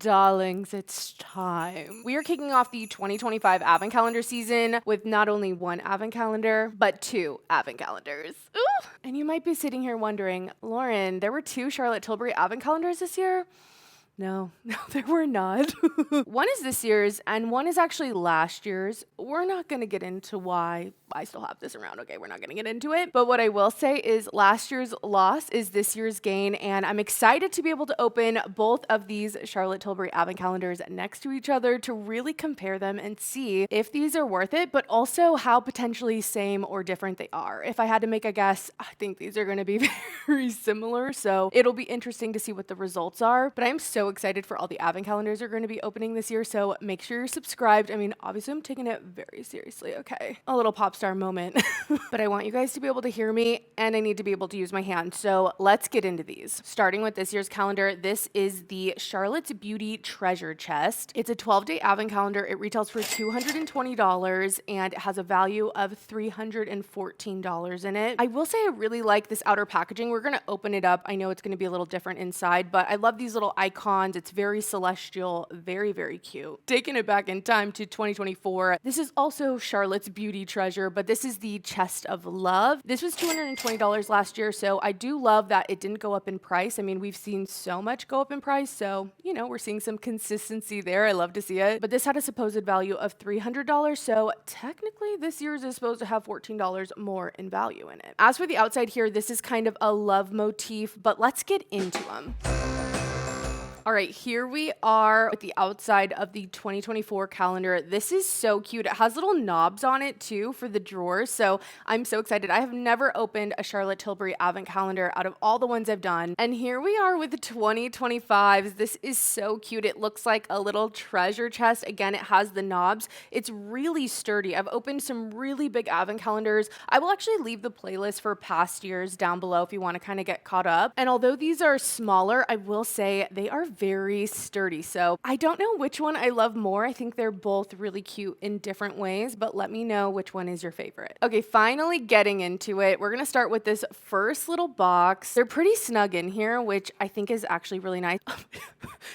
Darlings, it's time. We are kicking off the 2025 Advent Calendar season with not only one Advent Calendar, but two Advent Calendars. Ooh! And you might be sitting here wondering, Lauren, there were two Charlotte Tilbury Advent Calendars this year? No, there were not. One is this year's, and one is actually last year's. We're not going to get into why I still have this around. Okay, we're not going to get into it. But what I will say is last year's loss is this year's gain, and I'm excited to be able to open both of these Charlotte Tilbury Advent Calendars next to each other to really compare them and see if these are worth it, but also how potentially same or different they are. If I had to make a guess, I think these are going to be very similar, so it'll be interesting to see what the results are. But I'm so excited for all the Advent Calendars are going to be opening this year, so make sure you're subscribed. I mean, obviously I'm taking it very seriously, okay? A little pop star moment. But I want you guys to be able to hear me, and I need to be able to use my hand. So let's get into these. Starting with this year's calendar, this is the Charlotte's Beauty Treasure Chest. It's a 12-day Advent calendar. It retails for $220 and it has a value of $314 in it. I will say I really like this outer packaging. We're going to open it up. I know it's going to be a little different inside, but I love these little icons. It's very celestial, very, very cute. Taking it back in time to 2024. This is also Charlotte's Beauty Treasure, but this is the Chest of Love. This was $220 last year, so I do love that it didn't go up in price. I mean, we've seen so much go up in price, so, you know, we're seeing some consistency there. I love to see it. But this had a supposed value of $300, so technically this year's is supposed to have $14 more in value in it. As for the outside here, this is kind of a love motif, but let's get into them. All right, here we are with the outside of the 2024 calendar. This is so cute. It has little knobs on it too for the drawers, so I'm so excited. I have never opened a Charlotte Tilbury Advent calendar out of all the ones I've done. And here we are with the 2025s. This is so cute. It looks like a little treasure chest. Again, it has the knobs. It's really sturdy. I've opened some really big Advent calendars. I will actually leave the playlist for past years down below if you want to kind of get caught up. And although these are smaller, I will say they are very sturdy. So I don't know which one I love more. I think they're both really cute in different ways, but let me know which one is your favorite. Okay, finally getting into it. We're going to start with this first little box. They're pretty snug in here, which I think is actually really nice.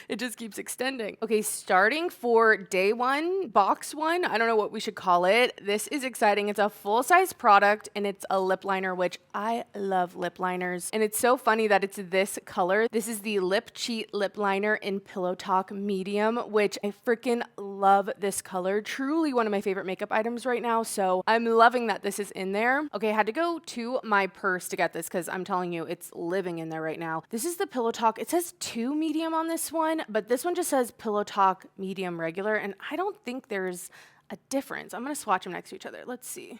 It just keeps extending. Okay, starting for day one, box one, I don't know what we should call it. This is exciting. It's a full-size product and it's a lip liner, which I love lip liners. And it's so funny that it's this color. This is the Lip Cheat Lip Liner in Pillow Talk Medium, which I freaking love this color. Truly one of my favorite makeup items right now. So I'm loving that this is in there. Okay, I had to go to my purse to get this because I'm telling you, it's living in there right now. This is the Pillow Talk. It says 2 medium on this one, but this one just says Pillow Talk Medium Regular, and I don't think there's a difference. I'm going to swatch them next to each other. Let's see.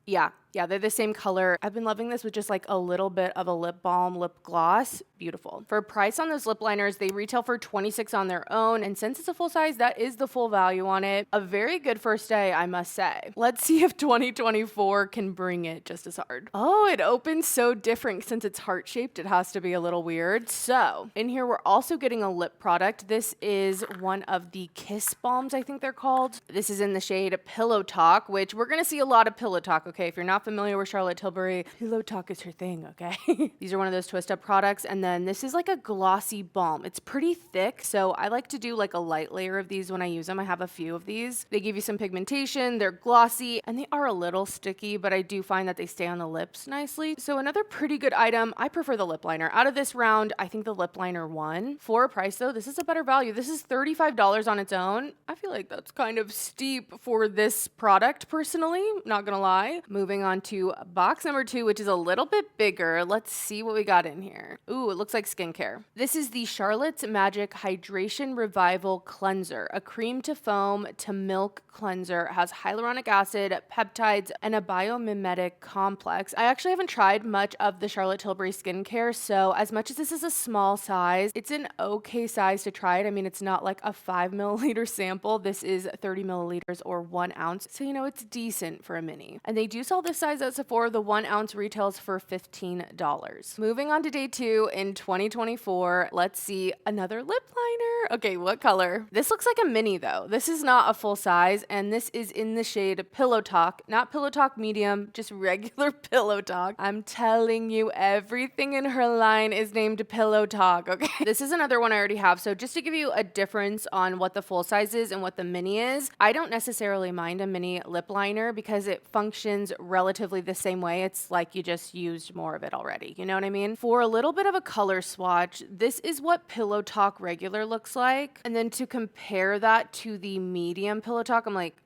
Yeah, they're the same color. I've been loving this with just like a little bit of a lip balm, lip gloss. Beautiful. For price on those lip liners, they retail for $26 on their own. And since it's a full size, that is the full value on it. A very good first day, I must say. Let's see if 2024 can bring it just as hard. Oh, it opens so different. Since it's heart-shaped, it has to be a little weird. So in here, we're also getting a lip product. This is one of the Kiss Balms, I think they're called. This is in the shade Pillow Talk, which we're going to see a lot of Pillow Talk. Okay, if you're not familiar with Charlotte Tilbury, Pillow Talk is her thing, okay? These are one of those twist up products. And then this is like a glossy balm. It's pretty thick, so I like to do like a light layer of these when I use them. I have a few of these. They give you some pigmentation, they're glossy, and they are a little sticky, but I do find that they stay on the lips nicely. So another pretty good item. I prefer the lip liner. Out of this round, I think the lip liner won. For a price though, this is a better value. This is $35 on its own. I feel like that's kind of steep for this product personally, not gonna lie. Moving on to box number 2, which is a little bit bigger. Let's see what we got in here. Ooh, it looks like skincare. This is the Charlotte's Magic Hydration Revival Cleanser, a cream to foam to milk cleanser. It has hyaluronic acid, peptides, and a biomimetic complex. I actually haven't tried much of the Charlotte Tilbury skincare, so as much as this is a small size, it's an okay size to try it. I mean, it's not like a 5 milliliter sample. This is 30 milliliters or 1 ounce, so you know, it's decent for a mini. And they do sell this size at Sephora. The 1 ounce retails for $15. Moving on to day 2 in 2024, let's see another lip liner. Okay, what color? This looks like a mini though. This is not a full size, and this is in the shade Pillow Talk, not Pillow Talk medium, just regular Pillow Talk. I'm telling you, everything in her line is named Pillow Talk, okay? This is another one I already have, so just to give you a difference on what the full size is and what the mini is, I don't necessarily mind a mini lip liner because it functions relatively the same way. It's like you just used more of it already, you know what I mean? For a little bit of a color swatch, this is what Pillow Talk regular looks like, and then to compare that to the medium Pillow Talk, I'm like,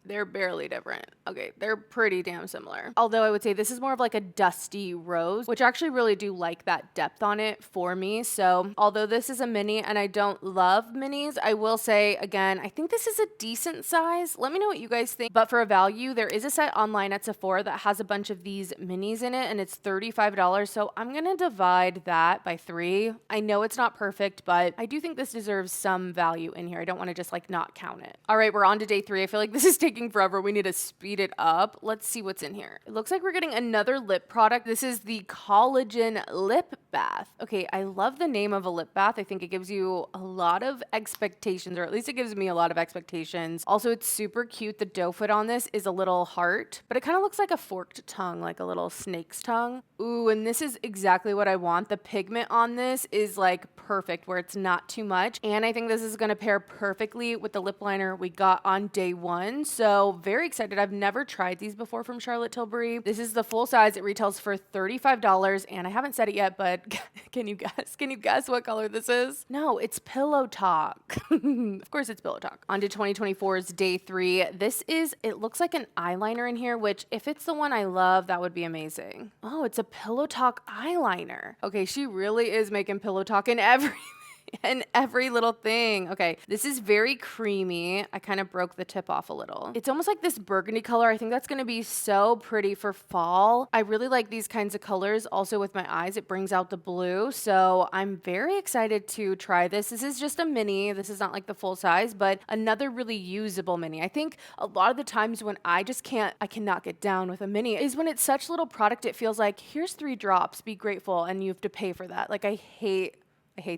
they're barely different. Okay, they're pretty damn similar. Although I would say this is more of like a dusty rose, which I actually really do like that depth on it for me. So although this is a mini and I don't love minis, I will say again, I think this is a decent size. Let me know what you guys think. But for a value, there is a set online at Sephora that has a bunch of these minis in it and it's $35. So I'm gonna divide that by 3. I know it's not perfect, but I do think this deserves some value in here. I don't wanna just like not count it. All right, we're on to day 3. I feel like this is taking forever. We need to speed it up. Let's see what's in here. It looks like we're getting another lip product. This is the Collagen Lip Bath. Okay, I love the name of a lip bath. I think it gives you a lot of expectations, or at least it gives me a lot of expectations. Also, it's super cute. The doe foot on this is a little heart, but it kind of looks like a forked tongue, like a little snake's tongue. Ooh, and this is exactly what I want. The pigment on this is like perfect, where it's not too much. And I think this is gonna pair perfectly with the lip liner we got on day 1. So very excited. I've never tried these before from Charlotte Tilbury. This is the full size. It retails for $35, and I haven't said it yet, but can you guess? Can you guess what color this is? No, it's Pillow Talk. Of course it's Pillow Talk. On to 2024's day 3. This is, it looks like an eyeliner in here, which if it's the one I love, that would be amazing. Oh, it's a Pillow Talk eyeliner. Okay, she really is making Pillow Talk in every little thing. Okay, this is very creamy. I kind of broke the tip off a little. It's almost like this burgundy color. I think that's going to be so pretty for fall. I really like these kinds of colors. Also with my eyes, it brings out the blue. So I'm very excited to try this. This is just a mini. This is not like the full size, but another really usable mini. I think a lot of the times when I cannot get down with a mini is when it's such little product, it feels like here's 3 drops, be grateful, and you have to pay for that. Like I hate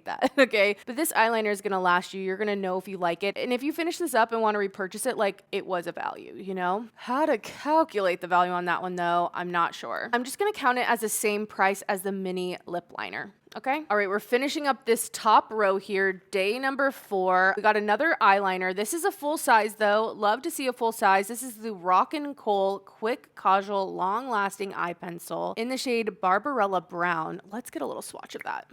that, okay? But this eyeliner is gonna last you. You're gonna know if you like it. And if you finish this up and wanna repurchase it, like it was a value, you know? How to calculate the value on that one though, I'm not sure. I'm just gonna count it as the same price as the mini lip liner. Okay. All right, we're finishing up this top row here, day number 4. We got another eyeliner. This is a full size though. Love to see a full size. This is the Rockin' Kohl Quick Casual Long Lasting Eye Pencil in the shade Barbarella Brown. Let's get a little swatch of that.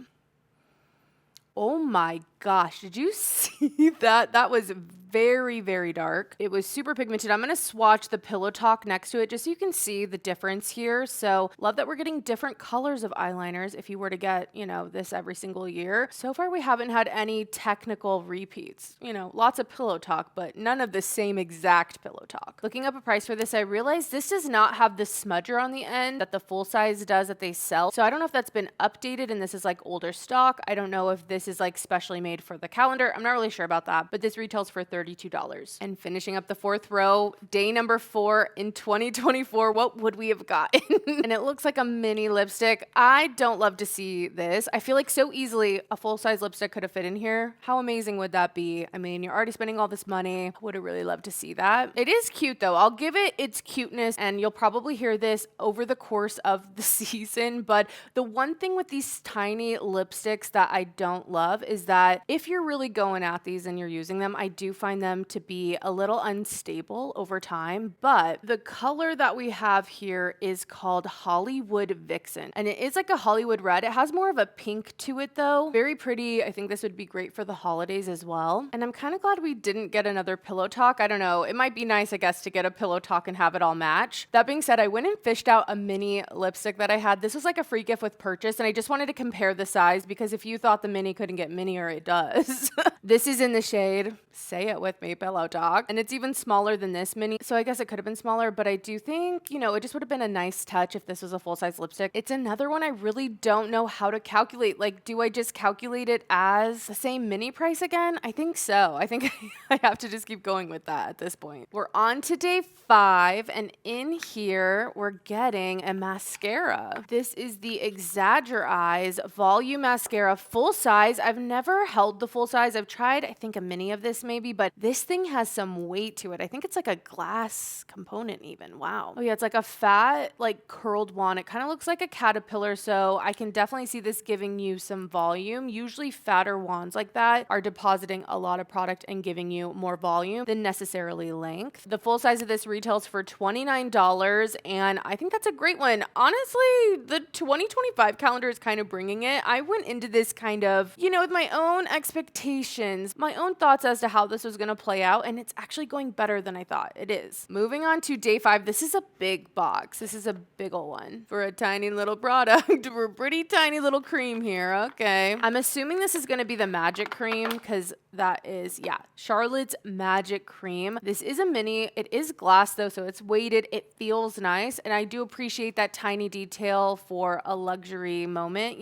Oh my gosh, did you see that? That was very, very dark. It was super pigmented. I'm gonna swatch the Pillow Talk next to it just so you can see the difference here. So love that we're getting different colors of eyeliners if you were to get, you know, this every single year. So far we haven't had any technical repeats. You know, lots of Pillow Talk, but none of the same exact Pillow Talk. Looking up a price for this, I realized this does not have the smudger on the end that the full size does that they sell. So I don't know if that's been updated and this is like older stock. I don't know if this is like specially made for the calendar. I'm not really sure about that, but this retails for $32. And finishing up the 4th row, day number 4 in 2024, what would we have gotten? And it looks like a mini lipstick. I don't love to see this. I feel like so easily a full-size lipstick could have fit in here. How amazing would that be? I mean, you're already spending all this money. Would have really loved to see that. It is cute though. I'll give it its cuteness, and you'll probably hear this over the course of the season, but the one thing with these tiny lipsticks that I don't love is that if you're really going at these and you're using them, I do find them to be a little unstable over time. But the color that we have here is called Hollywood Vixen, and it is like a Hollywood red. It has more of a pink to it though. Very pretty. I think this would be great for the holidays as well. And I'm kind of glad we didn't get another Pillow Talk. I don't know. It might be nice, I guess, to get a Pillow Talk and have it all match. That being said, I went and fished out a mini lipstick that I had. This was like a free gift with purchase, and I just wanted to compare the size because if you thought the mini couldn't get minier, it does. This is in the shade Say it with me, Pillow Talk. And it's even smaller than this mini. So I guess it could have been smaller, but I do think, it just would have been a nice touch if this was a full-size lipstick. It's another one I really don't know how to calculate. Like, do I just calculate it as the same mini price again? I think so. I think I have to just keep going with that at this point. We're on to day 5, and in here, we're getting a mascara. This is the Exagger Eyes Volume Mascara full size. I've never held the full size. I've tried, I think, a mini of this maybe, but this thing has some weight to it. I think it's like a glass component even. Wow. Oh yeah, it's like a fat, like curled wand. It kind of looks like a caterpillar, so I can definitely see this giving you some volume. Usually fatter wands like that are depositing a lot of product and giving you more volume than necessarily length. The full size of this retails for $29, and I think that's a great one. Honestly, the 2025 calendar is kind of bringing it. I went into this kind of, with my own expectations, my own thoughts as to how this was going to play out, and it's actually going better than I thought it is. Moving on to day 5, this is a big box. This is a big ol' one for a tiny little product. We're pretty tiny little cream here. Okay. I'm assuming this is going to be the Magic Cream because that is, Charlotte's Magic Cream. This is a mini. It is glass though, so it's weighted. It feels nice, and I do appreciate that tiny detail for a luxury moment,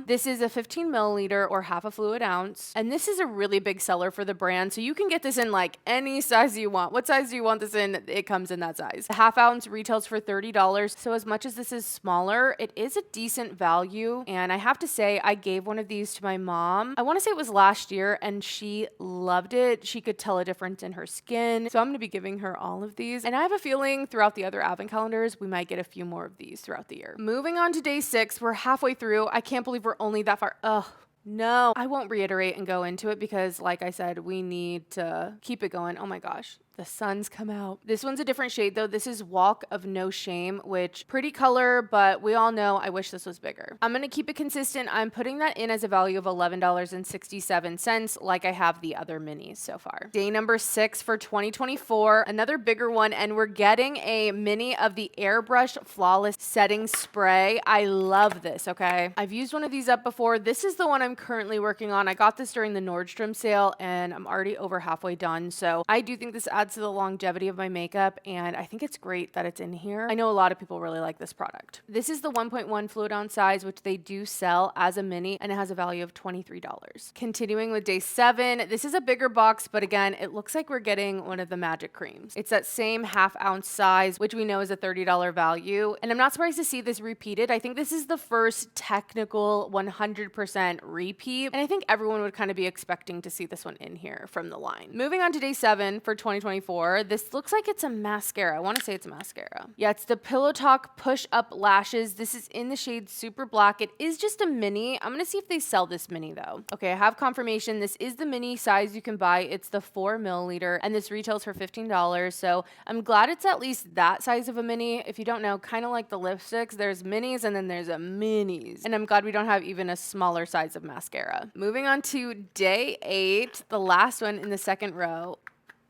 This is a 15 milliliter or half a fluid ounce, and this is a really big seller for the brand, so you can get this in like any size you want. What size do you want this in? It comes in that size. The half ounce retails for $30, so as much as this is smaller, it is a decent value, and I have to say, I gave one of these to my mom. I want to say it was last year, and she loved it. She could tell a difference in her skin, so I'm going to be giving her all of these, and I have a feeling throughout the other advent calendars, we might get a few more of these throughout the year. Moving on to day 6, we're halfway through. I can't believe we're only that far. Ugh. No, I won't reiterate and go into it because, like I said, we need to keep it going. Oh my gosh. The sun's come out. This one's a different shade though. This is Walk of No Shame, which pretty color, but we all know I wish this was bigger. I'm going to keep it consistent. I'm putting that in as a value of $11.67 like I have the other minis so far. Day number 6 for 2024, another bigger one, and we're getting a mini of the Airbrush Flawless Setting Spray. I love this, okay? I've used one of these up before. This is the one I'm currently working on. I got this during the Nordstrom sale, and I'm already over halfway done, so I do think this adds to the longevity of my makeup, and I think it's great that it's in here. I know a lot of people really like this product. This is the 1.1 fluid ounce size, which they do sell as a mini, and it has a value of $23. Continuing with day 7, this is a bigger box, but again, it looks like we're getting one of the Magic Creams. It's that same half ounce size, which we know is a $30 value, and I'm not surprised to see this repeated. I think this is the first technical 100% repeat, and I think everyone would kind of be expecting to see this one in here from the line. Moving on to day 7 for 2024, this looks like it's a mascara. I want to say it's a mascara. Yeah, it's the Pillow Talk Push Up Lashes. This is in the shade Super Black. It is just a mini. I'm going to see if they sell this mini though. Okay, I have confirmation. This is the mini size you can buy. It's the 4 milliliter, and this retails for $15. So I'm glad it's at least that size of a mini. If you don't know, kind of like the lipsticks, there's minis and then there's a minis. And I'm glad we don't have even a smaller size of mascara. Moving on to day 8, the last one in the second row.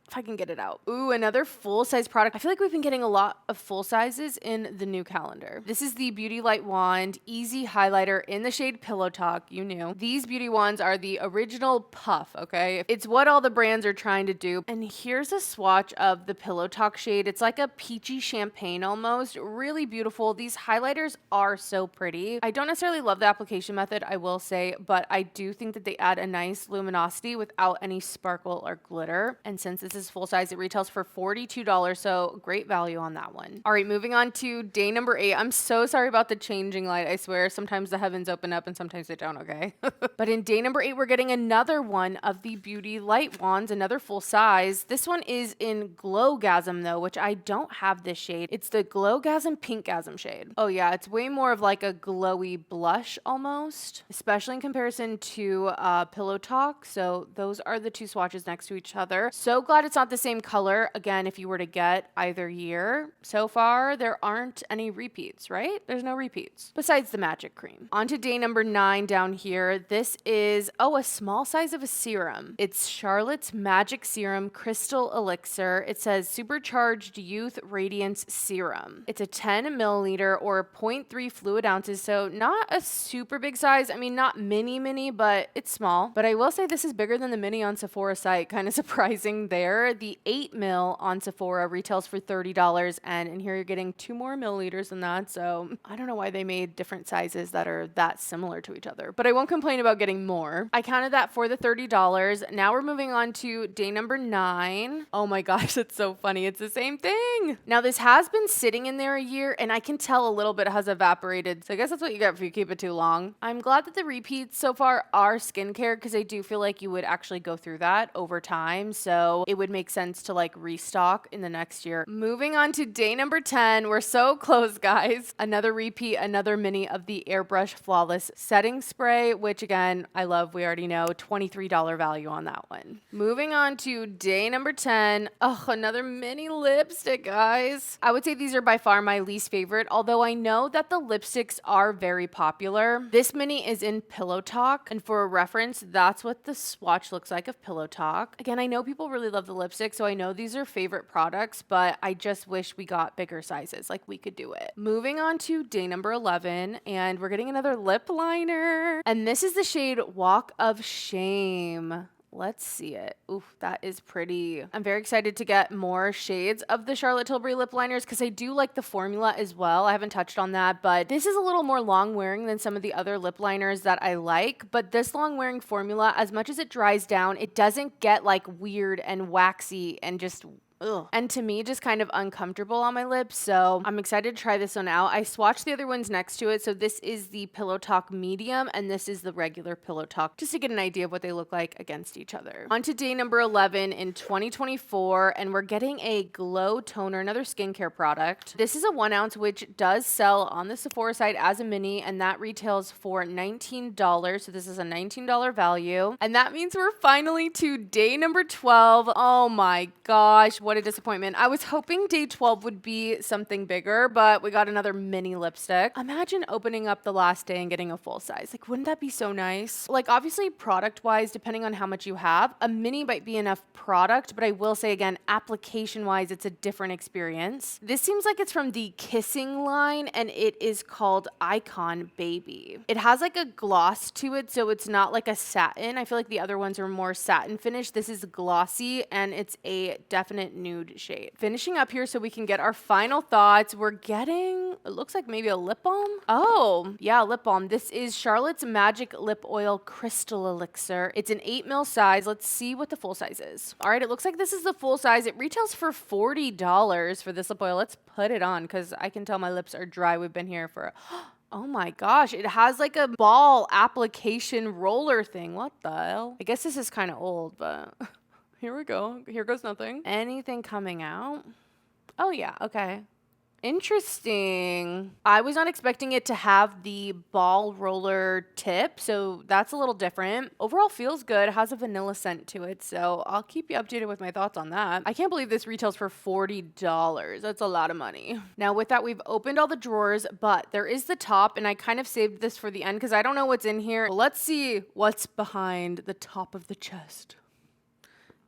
If I can get it out. Ooh, another full-size product. I feel like we've been getting a lot of full sizes in the new calendar. This is the Beauty Light Wand Easy Highlighter in the shade Pillow Talk. You knew. These beauty wands are the original puff, okay? It's what all the brands are trying to do. And here's a swatch of the Pillow Talk shade. It's like a peachy champagne almost. Really beautiful. These highlighters are so pretty. I don't necessarily love the application method, I will say, but I do think that they add a nice luminosity without any sparkle or glitter. And since this is full size, it retails for $42, so great value on that one. All right, moving on to day number 8. I'm so sorry about the changing light. I swear, sometimes the heavens open up and sometimes they don't, okay? But in day number 8, we're getting another one of the Beauty Light Wands, another full size. This one is in Glowgasm though, which I don't have this shade. It's the Glowgasm Pinkgasm shade. Oh yeah, it's way more of like a glowy blush almost, especially in comparison to Pillow Talk. So those are the two swatches next to each other. So glad glad it's not the same color. Again, if you were to get either year, so far there aren't any repeats, right? There's no repeats besides the magic cream. On to day number 9 down here. This is, a small size of a serum. It's Charlotte's Magic Serum Crystal Elixir. It says Supercharged Youth Radiance Serum. It's a 10 milliliter or 0.3 fluid ounces, so not a super big size. I mean, not mini, but it's small. But I will say this is bigger than the mini on Sephora site. Kind of surprising there. The 8 mil on Sephora retails for $30, and in here you're getting 2 more milliliters than that. So I don't know why they made different sizes that are that similar to each other, but I won't complain about getting more. I counted that for the $30. Now we're moving on to day number 9. Oh my gosh, it's so funny. It's the same thing. Now this has been sitting in there a year, and I can tell a little bit has evaporated. So I guess that's what you get if you keep it too long. I'm glad that the repeats so far are skincare, because I do feel like you would actually go through that over time. So it would make sense to like restock in the next year. Moving on to day number 10. We're so close, guys. Another repeat, another mini of the Airbrush Flawless Setting Spray, which again, I love. We already know $23 value on that one. Moving on to day number 10. Oh, another mini lipstick, guys. I would say these are by far my least favorite, although I know that the lipsticks are very popular. This mini is in Pillow Talk, and for a reference, that's what the swatch looks like of Pillow Talk. Again, I know people really love the lipstick, so I know these are favorite products, but I just wish we got bigger sizes, like we could do it. Moving on to day number 11, and we're getting another lip liner, and this is the shade Walk of Shame. Let's see it. Oof, that is pretty. I'm very excited to get more shades of the Charlotte Tilbury lip liners because I do like the formula as well. I haven't touched on that, but this is a little more long wearing than some of the other lip liners that I like. But this long wearing formula, as much as it dries down, it doesn't get like weird and waxy and just ugh. And to me, just kind of uncomfortable on my lips. So I'm excited to try this one out. I swatched the other ones next to it. So this is the Pillow Talk medium, and this is the regular Pillow Talk, just to get an idea of what they look like against each other. On to day number 11 in 2024, and we're getting a Glow Toner, another skincare product. This is a 1 ounce, which does sell on the Sephora site as a mini, and that retails for $19. So this is a $19 value. And that means we're finally to day number 12. Oh my gosh, what a disappointment. I was hoping day 12 would be something bigger, but we got another mini lipstick. Imagine opening up the last day and getting a full size. Like, wouldn't that be so nice? Like, obviously, product-wise, depending on how much you have, a mini might be enough product, but I will say again, application-wise, it's a different experience. This seems like it's from the Kissing line, and it is called Icon Baby. It has like a gloss to it, so it's not like a satin. I feel like the other ones are more satin finish. This is glossy, and it's a definite nude shade. Finishing up here so we can get our final thoughts. We're getting, it looks like maybe a lip balm. Oh, yeah, lip balm. This is Charlotte's Magic Lip Oil Crystal Elixir. It's an 8 ml size. Let's see what the full size is. All right, it looks like this is the full size. It retails for $40 for this lip oil. Let's put it on because I can tell my lips are dry. We've been here for oh my gosh, it has like a ball application roller thing. What the hell? I guess this is kind of old, but here we go. Here goes nothing. Anything coming out? Oh yeah, okay. Interesting. I was not expecting it to have the ball roller tip, so that's a little different. Overall feels good, has a vanilla scent to it, so I'll keep you updated with my thoughts on that. I can't believe this retails for $40. That's a lot of money. Now with that, we've opened all the drawers, but there is the top, and I kind of saved this for the end because I don't know what's in here. Let's see what's behind the top of the chest.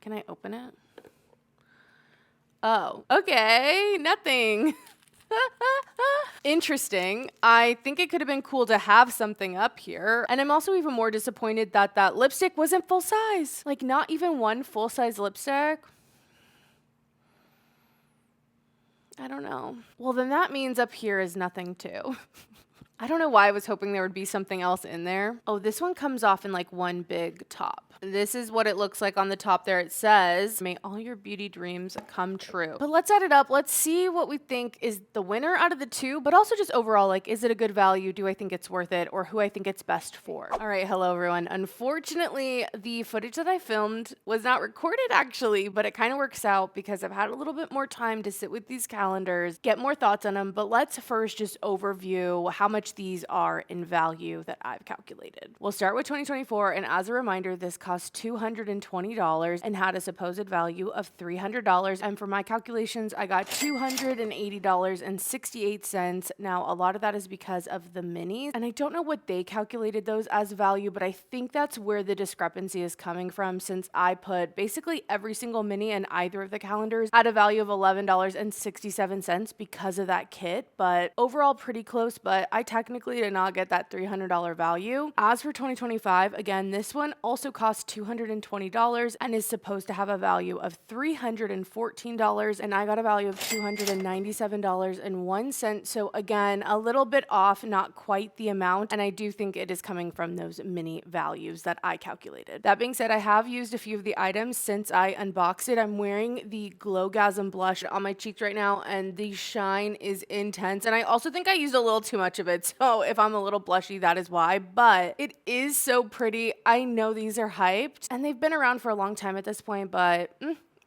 Can I open it? Oh, okay, nothing. Interesting. I think it could have been cool to have something up here. And I'm also even more disappointed that that lipstick wasn't full size. Like, not even one full size lipstick. I don't know. Well, then that means up here is nothing too. I don't know why I was hoping there would be something else in there. Oh, this one comes off in like one big top. This is what it looks like on the top there. It says, may all your beauty dreams come true. But let's add it up. Let's see what we think is the winner out of the two, but also just overall, like, is it a good value? Do I think it's worth it? Or who I think it's best for? All right, hello everyone. Unfortunately, the footage that I filmed was not recorded actually, but it kind of works out because I've had a little bit more time to sit with these calendars, get more thoughts on them. But let's first just overview how much much these are in value that I've calculated. We'll start with 2024, and as a reminder, this cost $220 and had a supposed value of $300. And for my calculations, I got $280.68. Now, a lot of that is because of the minis, and I don't know what they calculated those as value, but I think that's where the discrepancy is coming from, since I put basically every single mini in either of the calendars at a value of $11.67 because of that kit. But overall, pretty close, but I technically did not get that $300 value. As for 2025, again, this one also costs $220 and is supposed to have a value of $314, and I got a value of $297.01. So again, a little bit off, not quite the amount, and I do think it is coming from those mini values that I calculated. That being said, I have used a few of the items since I unboxed it. I'm wearing the Glowgasm blush on my cheeks right now, and the shine is intense, and I also think I used a little too much of it, so if I'm a little blushy, that is why, but it is so pretty. I know these are hyped, and they've been around for a long time at this point, but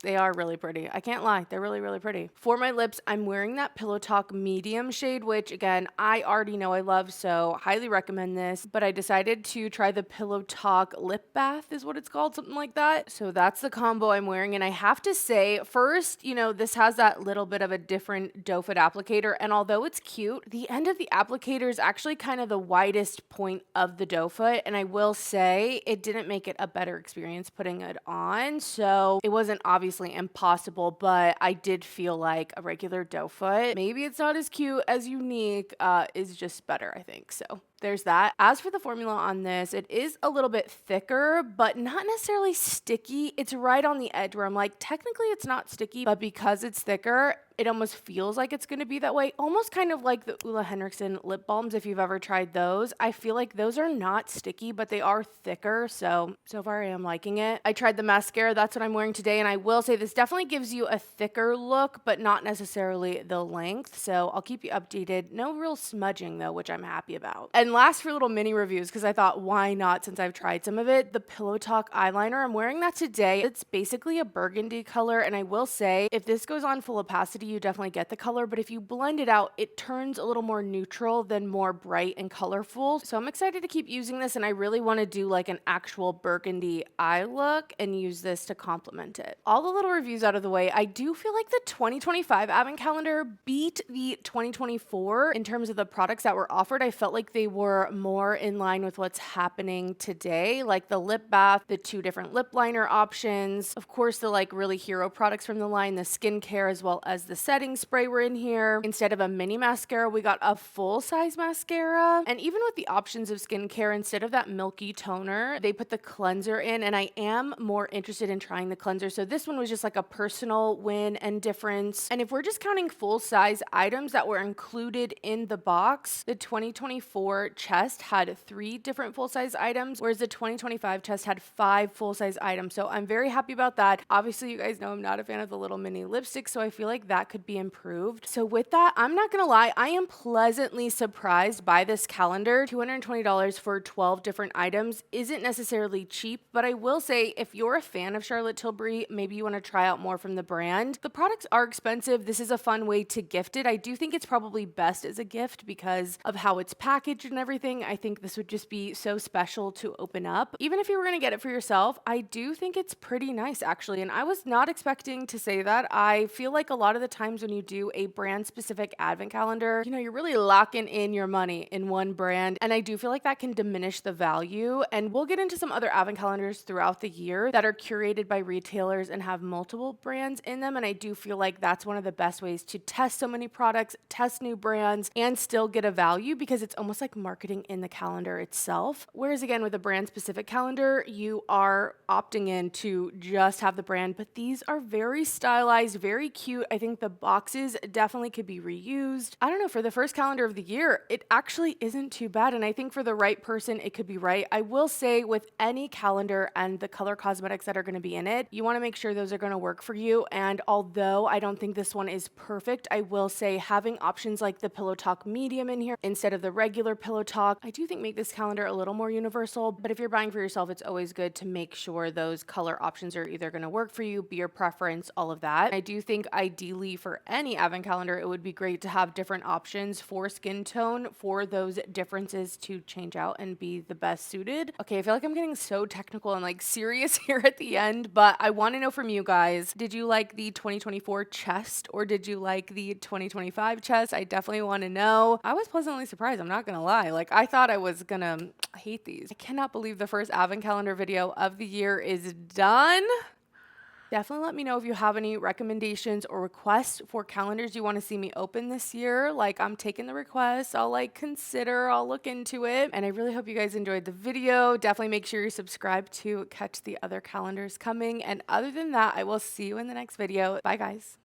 they are really pretty. I can't lie. They're really, really pretty. For my lips, I'm wearing that Pillow Talk medium shade, which again, I already know I love, so highly recommend this. But I decided to try the Pillow Talk lip bath is what it's called, something like that. So that's the combo I'm wearing. And I have to say, first, this has that little bit of a different doe foot applicator. And although it's cute, the end of the applicator is actually kind of the widest point of the doe foot. And I will say it didn't make it a better experience putting it on. So it wasn't obviously impossible, but I did feel like a regular doe foot. Maybe it's not as cute as Unique, is just better, I think. So there's that. As for the formula on this, it is a little bit thicker, but not necessarily sticky. It's right on the edge where I'm like, technically it's not sticky, but because it's thicker, it almost feels like it's going to be that way. Almost kind of like the Ulla Henriksen lip balms, if you've ever tried those. I feel like those are not sticky, but they are thicker. So far I am liking it. I tried the mascara. That's what I'm wearing today. And I will say this definitely gives you a thicker look, but not necessarily the length. So I'll keep you updated. No real smudging though, which I'm happy about. And last for little mini reviews, because I thought, why not, since I've tried some of it, the Pillow Talk eyeliner. I'm wearing that today. It's basically a burgundy color. And I will say, if this goes on full opacity, you definitely get the color, but if you blend it out, it turns a little more neutral than more bright and colorful. So I'm excited to keep using this, and I really want to do like an actual burgundy eye look and use this to complement it. All the little reviews out of the way, I do feel like the 2025 advent calendar beat the 2024 in terms of the products that were offered. I felt like they were more in line with what's happening today, like the lip bath, the 2 different lip liner options, of course the like really hero products from the line, the skincare as well as the setting spray were in here. Instead of a mini mascara, we got a full-size mascara. And even with the options of skincare, instead of that milky toner, they put the cleanser in, and I am more interested in trying the cleanser. So this one was just like a personal win and difference. And if we're just counting full-size items that were included in the box, the 2024 chest had 3 different full-size items, whereas the 2025 chest had 5 full-size items. So I'm very happy about that. Obviously, you guys know I'm not a fan of the little mini lipstick, so I feel like that could be improved. So with that, I'm not gonna lie, I am pleasantly surprised by this calendar. $220 for 12 different items isn't necessarily cheap, but I will say if you're a fan of Charlotte Tilbury, maybe you want to try out more from the brand. The products are expensive. This is a fun way to gift it. I do think it's probably best as a gift because of how it's packaged and everything. I think this would just be so special to open up. Even if you were gonna get it for yourself, I do think it's pretty nice actually, and I was not expecting to say that. I feel like a lot of the times when you do a brand specific advent calendar, you're really locking in your money in one brand. And I do feel like that can diminish the value. And we'll get into some other advent calendars throughout the year that are curated by retailers and have multiple brands in them. And I do feel like that's one of the best ways to test so many products, test new brands, and still get a value because it's almost like marketing in the calendar itself. Whereas again, with a brand specific calendar, you are opting in to just have the brand, but these are very stylized, very cute. I think the boxes definitely could be reused. I don't know, for the first calendar of the year, it actually isn't too bad. And I think for the right person, it could be right. I will say with any calendar and the color cosmetics that are going to be in it, you want to make sure those are going to work for you. And although I don't think this one is perfect, I will say having options like the Pillow Talk medium in here instead of the regular Pillow Talk, I do think make this calendar a little more universal. But if you're buying for yourself, it's always good to make sure those color options are either going to work for you, be your preference, all of that. I do think ideally honestly, for any advent calendar, it would be great to have different options for skin tone for those differences to change out and be the best suited. Okay, I feel like I'm getting so technical and like serious here at the end, but I want to know from you guys, did you like the 2024 chest or did you like the 2025 chest? I definitely want to know. I was pleasantly surprised, I'm not gonna lie. Like, I thought I was gonna hate these. I cannot believe the first advent calendar video of the year is done. Definitely let me know if you have any recommendations or requests for calendars you want to see me open this year. Like, I'm taking the requests. I'll I'll look into it. And I really hope you guys enjoyed the video. Definitely make sure you're subscribed to catch the other calendars coming. And other than that, I will see you in the next video. Bye, guys.